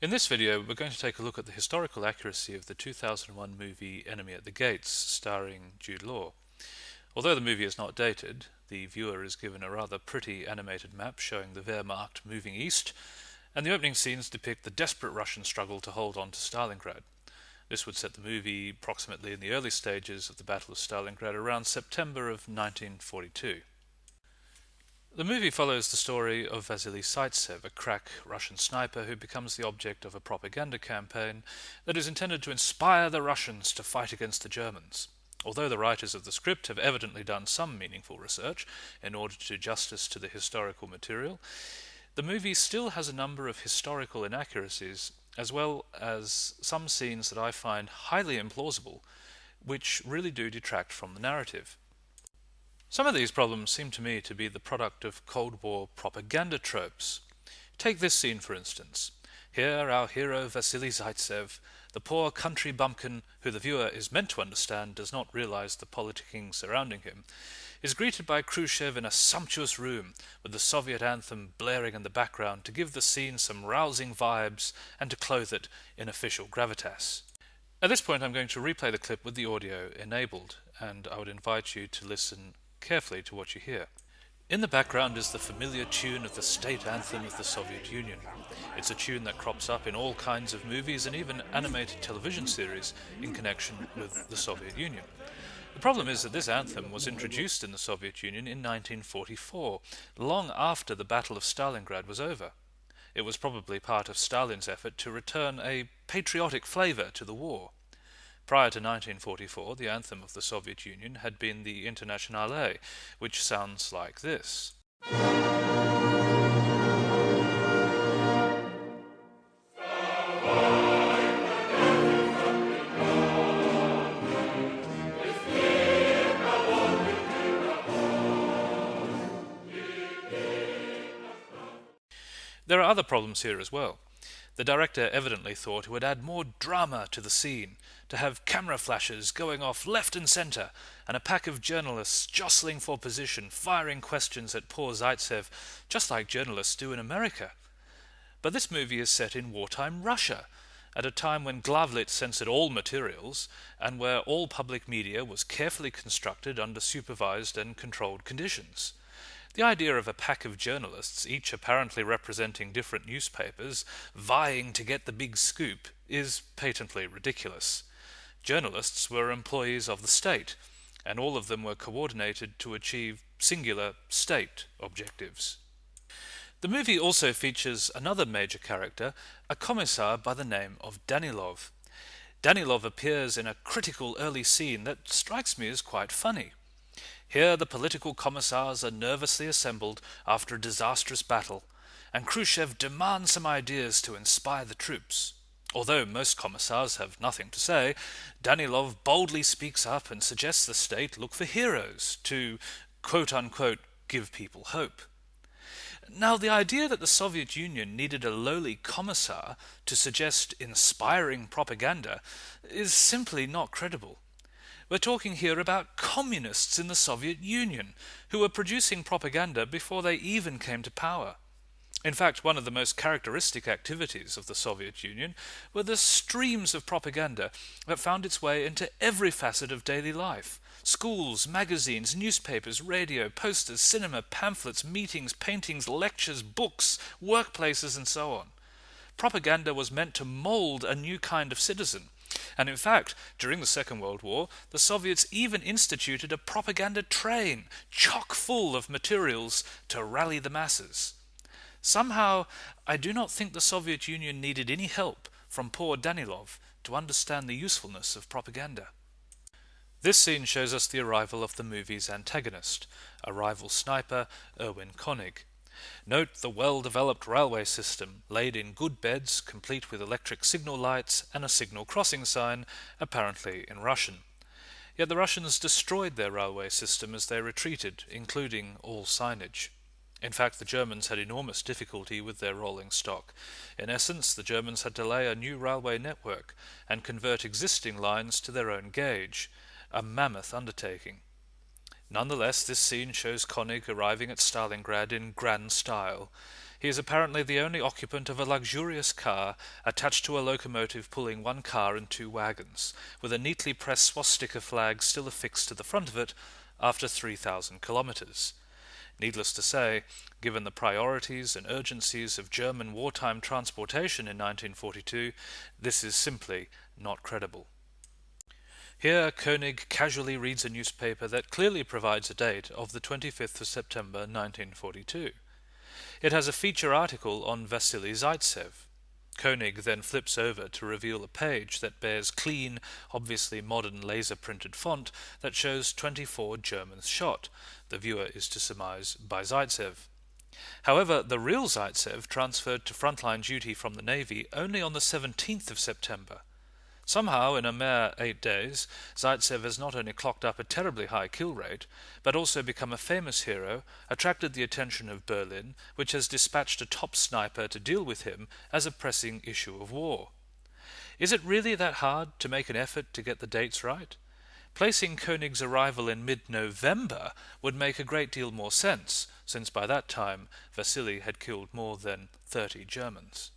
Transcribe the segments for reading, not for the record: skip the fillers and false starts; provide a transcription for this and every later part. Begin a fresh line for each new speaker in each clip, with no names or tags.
In this video, we're going to take a look at the historical accuracy of the 2001 movie Enemy at the Gates, starring Jude Law. Although the movie is not dated, the viewer is given a rather pretty animated map showing the Wehrmacht moving east, and the opening scenes depict the desperate Russian struggle to hold on to Stalingrad. This would set the movie approximately in the early stages of the Battle of Stalingrad around September of 1942. The movie follows the story of Vasily Zaitsev, a crack Russian sniper who becomes the object of a propaganda campaign that is intended to inspire the Russians to fight against the Germans. Although the writers of the script have evidently done some meaningful research in order to do justice to the historical material, the movie still has a number of historical inaccuracies, as well as some scenes that I find highly implausible, which really do detract from the narrative. Some of these problems seem to me to be the product of Cold War propaganda tropes. Take this scene for instance. Here our hero Vasily Zaitsev, the poor country bumpkin who the viewer is meant to understand does not realize the politicking surrounding him, is greeted by Khrushchev in a sumptuous room with the Soviet anthem blaring in the background to give the scene some rousing vibes and to clothe it in official gravitas. At this point I'm going to replay the clip with the audio enabled, and I would invite you to listen carefully to what you hear. In the background is the familiar tune of the state anthem of the Soviet Union. It's a tune that crops up in all kinds of movies and even animated television series in connection with the Soviet Union. The problem is that this anthem was introduced in the Soviet Union in 1944, long after the Battle of Stalingrad was over. It was probably part of Stalin's effort to return a patriotic flavor to the war. Prior to 1944, the anthem of the Soviet Union had been the Internationale, which sounds like this. There are other problems here as well. The director evidently thought it would add more drama to the scene, to have camera flashes going off left and centre, and a pack of journalists jostling for position, firing questions at poor Zaitsev, just like journalists do in America. But this movie is set in wartime Russia, at a time when Glavlit censored all materials, and where all public media was carefully constructed under supervised and controlled conditions. The idea of a pack of journalists, each apparently representing different newspapers, vying to get the big scoop, is patently ridiculous. Journalists were employees of the state, and all of them were coordinated to achieve singular state objectives. The movie also features another major character, a commissar by the name of Danilov. Danilov appears in a critical early scene that strikes me as quite funny. Here the political commissars are nervously assembled after a disastrous battle, and Khrushchev demands some ideas to inspire the troops. Although most commissars have nothing to say, Danilov boldly speaks up and suggests the state look for heroes to, quote-unquote, give people hope. Now, the idea that the Soviet Union needed a lowly commissar to suggest inspiring propaganda is simply not credible. We're talking here about communists in the Soviet Union who were producing propaganda before they even came to power. In fact, one of the most characteristic activities of the Soviet Union were the streams of propaganda that found its way into every facet of daily life. Schools, magazines, newspapers, radio, posters, cinema, pamphlets, meetings, paintings, lectures, books, workplaces, and so on. Propaganda was meant to mold a new kind of citizen. And in fact, during the Second World War, the Soviets even instituted a propaganda train, chock full of materials to rally the masses. Somehow, I do not think the Soviet Union needed any help from poor Danilov to understand the usefulness of propaganda. This scene shows us the arrival of the movie's antagonist, a rival sniper, Erwin Koenig. Note the well-developed railway system, laid in good beds, complete with electric signal lights and a signal crossing sign, apparently in Russian. Yet the Russians destroyed their railway system as they retreated, including all signage. In fact, the Germans had enormous difficulty with their rolling stock. In essence, the Germans had to lay a new railway network and convert existing lines to their own gauge, a mammoth undertaking. Nonetheless, this scene shows Koenig arriving at Stalingrad in grand style. He is apparently the only occupant of a luxurious car attached to a locomotive pulling one car and two wagons, with a neatly pressed swastika flag still affixed to the front of it after 3,000 kilometers. Needless to say, given the priorities and urgencies of German wartime transportation in 1942, this is simply not credible. Here Koenig casually reads a newspaper that clearly provides a date of the 25th of September 1942. It has a feature article on Vasily Zaitsev. Koenig then flips over to reveal a page that bears clean, obviously modern laser-printed font that shows 24 Germans shot, the viewer is to surmise by Zaitsev. However, the real Zaitsev transferred to frontline duty from the Navy only on the 17th of September. Somehow, in a mere 8 days, Zaitsev has not only clocked up a terribly high kill rate, but also become a famous hero, attracted the attention of Berlin, which has dispatched a top sniper to deal with him as a pressing issue of war. Is it really that hard to make an effort to get the dates right? Placing Koenig's arrival in mid-November would make a great deal more sense, since by that time Vasily had killed more than 30 Germans.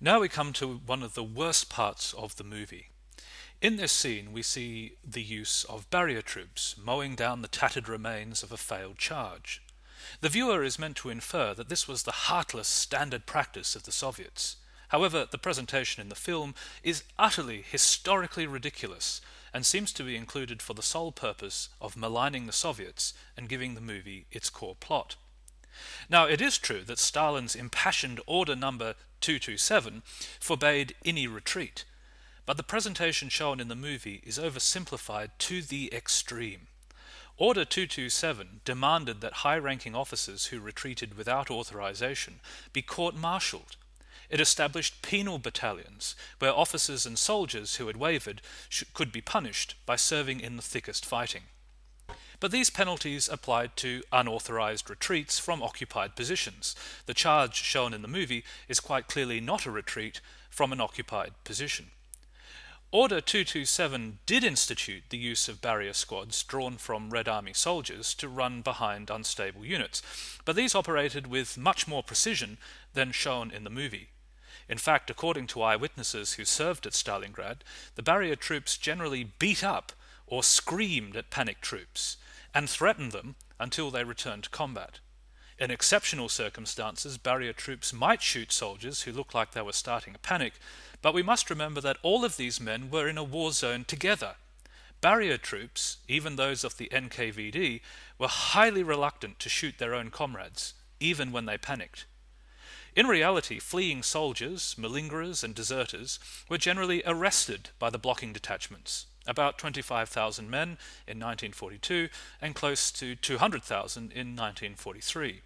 Now we come to one of the worst parts of the movie. In this scene we see the use of barrier troops mowing down the tattered remains of a failed charge. The viewer is meant to infer that this was the heartless standard practice of the Soviets. However, the presentation in the film is utterly historically ridiculous and seems to be included for the sole purpose of maligning the Soviets and giving the movie its core plot. Now, it is true that Stalin's impassioned Order Number 227 forbade any retreat, but the presentation shown in the movie is oversimplified to the extreme. Order 227 demanded that high-ranking officers who retreated without authorization be court-martialed. It established penal battalions where officers and soldiers who had wavered could be punished by serving in the thickest fighting. But these penalties applied to unauthorized retreats from occupied positions. The charge shown in the movie is quite clearly not a retreat from an occupied position. Order 227 did institute the use of barrier squads drawn from Red Army soldiers to run behind unstable units, but these operated with much more precision than shown in the movie. In fact, according to eyewitnesses who served at Stalingrad, the barrier troops generally beat up or screamed at panicked troops and threatened them until they returned to combat. In exceptional circumstances, barrier troops might shoot soldiers who looked like they were starting a panic, but we must remember that all of these men were in a war zone together. Barrier troops, even those of the NKVD, were highly reluctant to shoot their own comrades, even when they panicked. In reality, fleeing soldiers, malingerers and deserters were generally arrested by the blocking detachments, about 25,000 men in 1942 and close to 200,000 in 1943.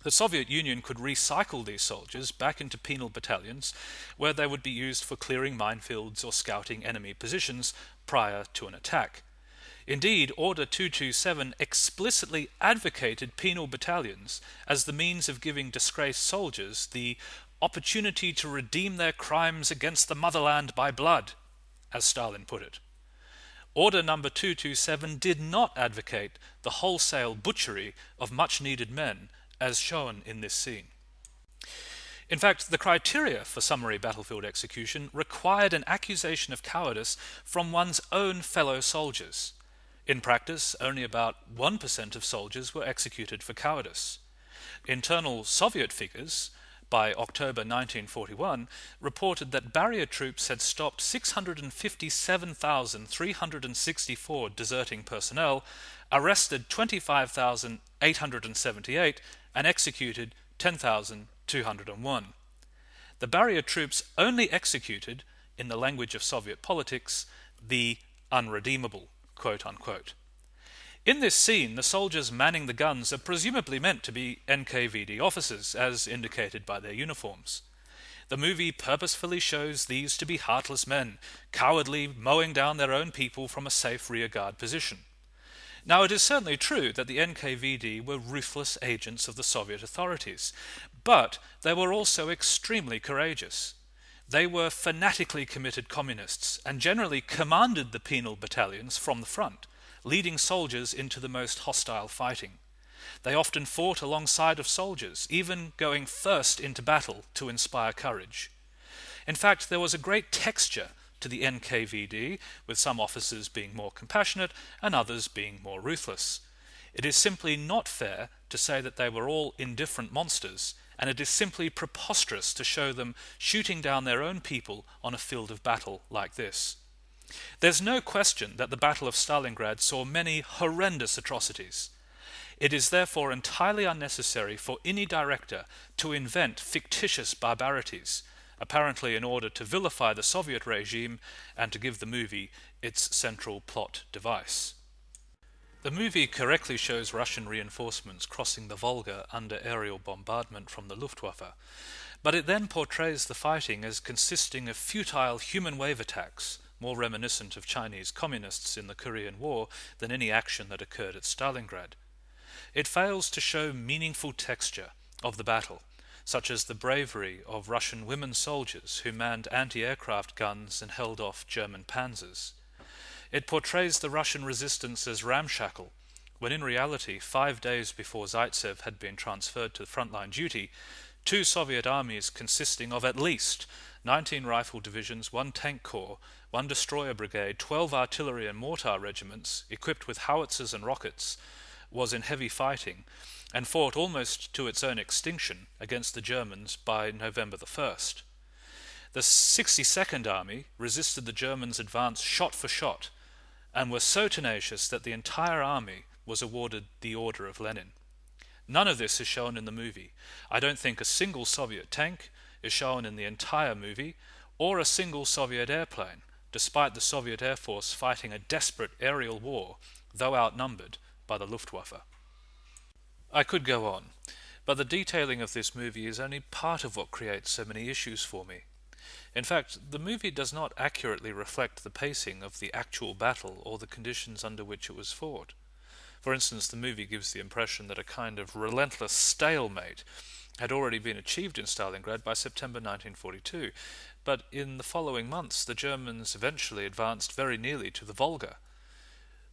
The Soviet Union could recycle these soldiers back into penal battalions where they would be used for clearing minefields or scouting enemy positions prior to an attack. Indeed, Order 227 explicitly advocated penal battalions as the means of giving disgraced soldiers the opportunity to redeem their crimes against the motherland by blood, as Stalin put it. Order Number 227 did not advocate the wholesale butchery of much-needed men, as shown in this scene. In fact, the criteria for summary battlefield execution required an accusation of cowardice from one's own fellow soldiers. In practice, only about 1% of soldiers were executed for cowardice. Internal Soviet figures, by October 1941, reported that barrier troops had stopped 657,364 deserting personnel, arrested 25,878, and executed 10,201. The barrier troops only executed, in the language of Soviet politics, the unredeemable, quote unquote. In this scene, the soldiers manning the guns are presumably meant to be NKVD officers, as indicated by their uniforms. The movie purposefully shows these to be heartless men, cowardly mowing down their own people from a safe rearguard position. Now, it is certainly true that the NKVD were ruthless agents of the Soviet authorities, but they were also extremely courageous. They were fanatically committed communists and generally commanded the penal battalions from the front, leading soldiers into the most hostile fighting. They often fought alongside of soldiers, even going first into battle to inspire courage. In fact, there was a great texture to the NKVD, with some officers being more compassionate and others being more ruthless. It is simply not fair to say that they were all indifferent monsters, and it is simply preposterous to show them shooting down their own people on a field of battle like this. There's no question that the Battle of Stalingrad saw many horrendous atrocities. It is therefore entirely unnecessary for any director to invent fictitious barbarities, apparently in order to vilify the Soviet regime and to give the movie its central plot device. The movie correctly shows Russian reinforcements crossing the Volga under aerial bombardment from the Luftwaffe, but it then portrays the fighting as consisting of futile human wave attacks, more reminiscent of Chinese communists in the Korean War than any action that occurred at Stalingrad. It fails to show meaningful texture of the battle, such as the bravery of Russian women soldiers who manned anti-aircraft guns and held off German panzers. It portrays the Russian resistance as ramshackle, when in reality, 5 days before Zaitsev had been transferred to frontline duty, 2 Soviet armies consisting of at least 19 rifle divisions, 1 tank corps, 1 destroyer brigade, 12 artillery and mortar regiments, equipped with howitzers and rockets, was in heavy fighting, and fought almost to its own extinction against the Germans by November the 1st. The 62nd Army resisted the Germans' advance shot for shot, and were so tenacious that the entire army was awarded the Order of Lenin. None of this is shown in the movie. I don't think a single Soviet tank is shown in the entire movie, or a single Soviet airplane, despite the Soviet Air Force fighting a desperate aerial war, though outnumbered by the Luftwaffe. I could go on, but the detailing of this movie is only part of what creates so many issues for me. In fact, the movie does not accurately reflect the pacing of the actual battle or the conditions under which it was fought. For instance, the movie gives the impression that a kind of relentless stalemate had already been achieved in Stalingrad by September 1942, but in the following months the Germans eventually advanced very nearly to the Volga.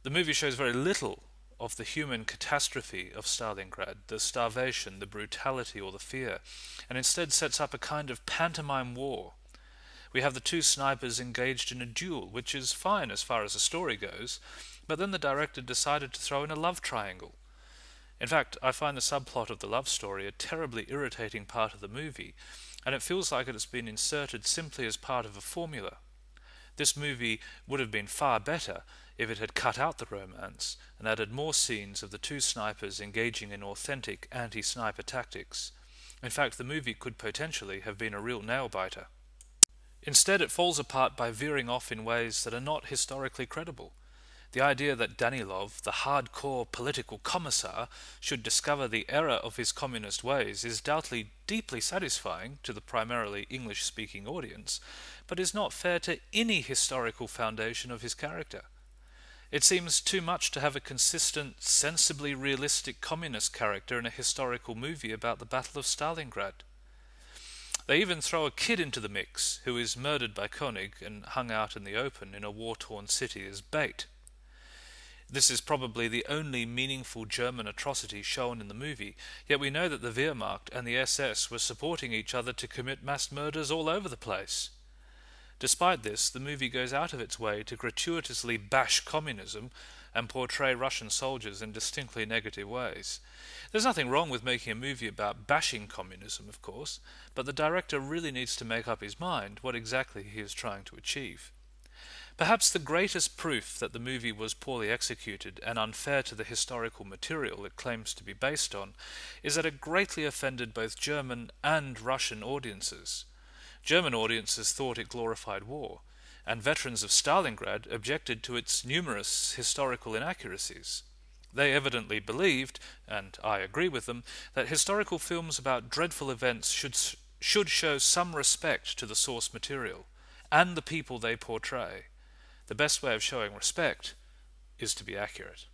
The movie shows very little of the human catastrophe of Stalingrad, the starvation, the brutality or the fear, and instead sets up a kind of pantomime war. We have the 2 snipers engaged in a duel, which is fine as far as the story goes, but then the director decided to throw in a love triangle. In fact, I find the subplot of the love story a terribly irritating part of the movie, and it feels like it has been inserted simply as part of a formula. This movie would have been far better if it had cut out the romance and added more scenes of the 2 snipers engaging in authentic anti-sniper tactics. In fact, the movie could potentially have been a real nail-biter. Instead, it falls apart by veering off in ways that are not historically credible. The idea that Danilov, the hardcore political commissar, should discover the error of his communist ways is doubtlessly deeply satisfying to the primarily English-speaking audience, but is not fair to any historical foundation of his character. It seems too much to have a consistent, sensibly realistic communist character in a historical movie about the Battle of Stalingrad. They even throw a kid into the mix, who is murdered by Koenig and hung out in the open in a war-torn city as bait. This is probably the only meaningful German atrocity shown in the movie, yet we know that the Wehrmacht and the SS were supporting each other to commit mass murders all over the place. Despite this, the movie goes out of its way to gratuitously bash communism and portray Russian soldiers in distinctly negative ways. There's nothing wrong with making a movie about bashing communism, of course, but the director really needs to make up his mind what exactly he is trying to achieve. Perhaps the greatest proof that the movie was poorly executed and unfair to the historical material it claims to be based on is that it greatly offended both German and Russian audiences. German audiences thought it glorified war, and veterans of Stalingrad objected to its numerous historical inaccuracies. They evidently believed, and I agree with them, that historical films about dreadful events should show some respect to the source material and the people they portray. The best way of showing respect is to be accurate.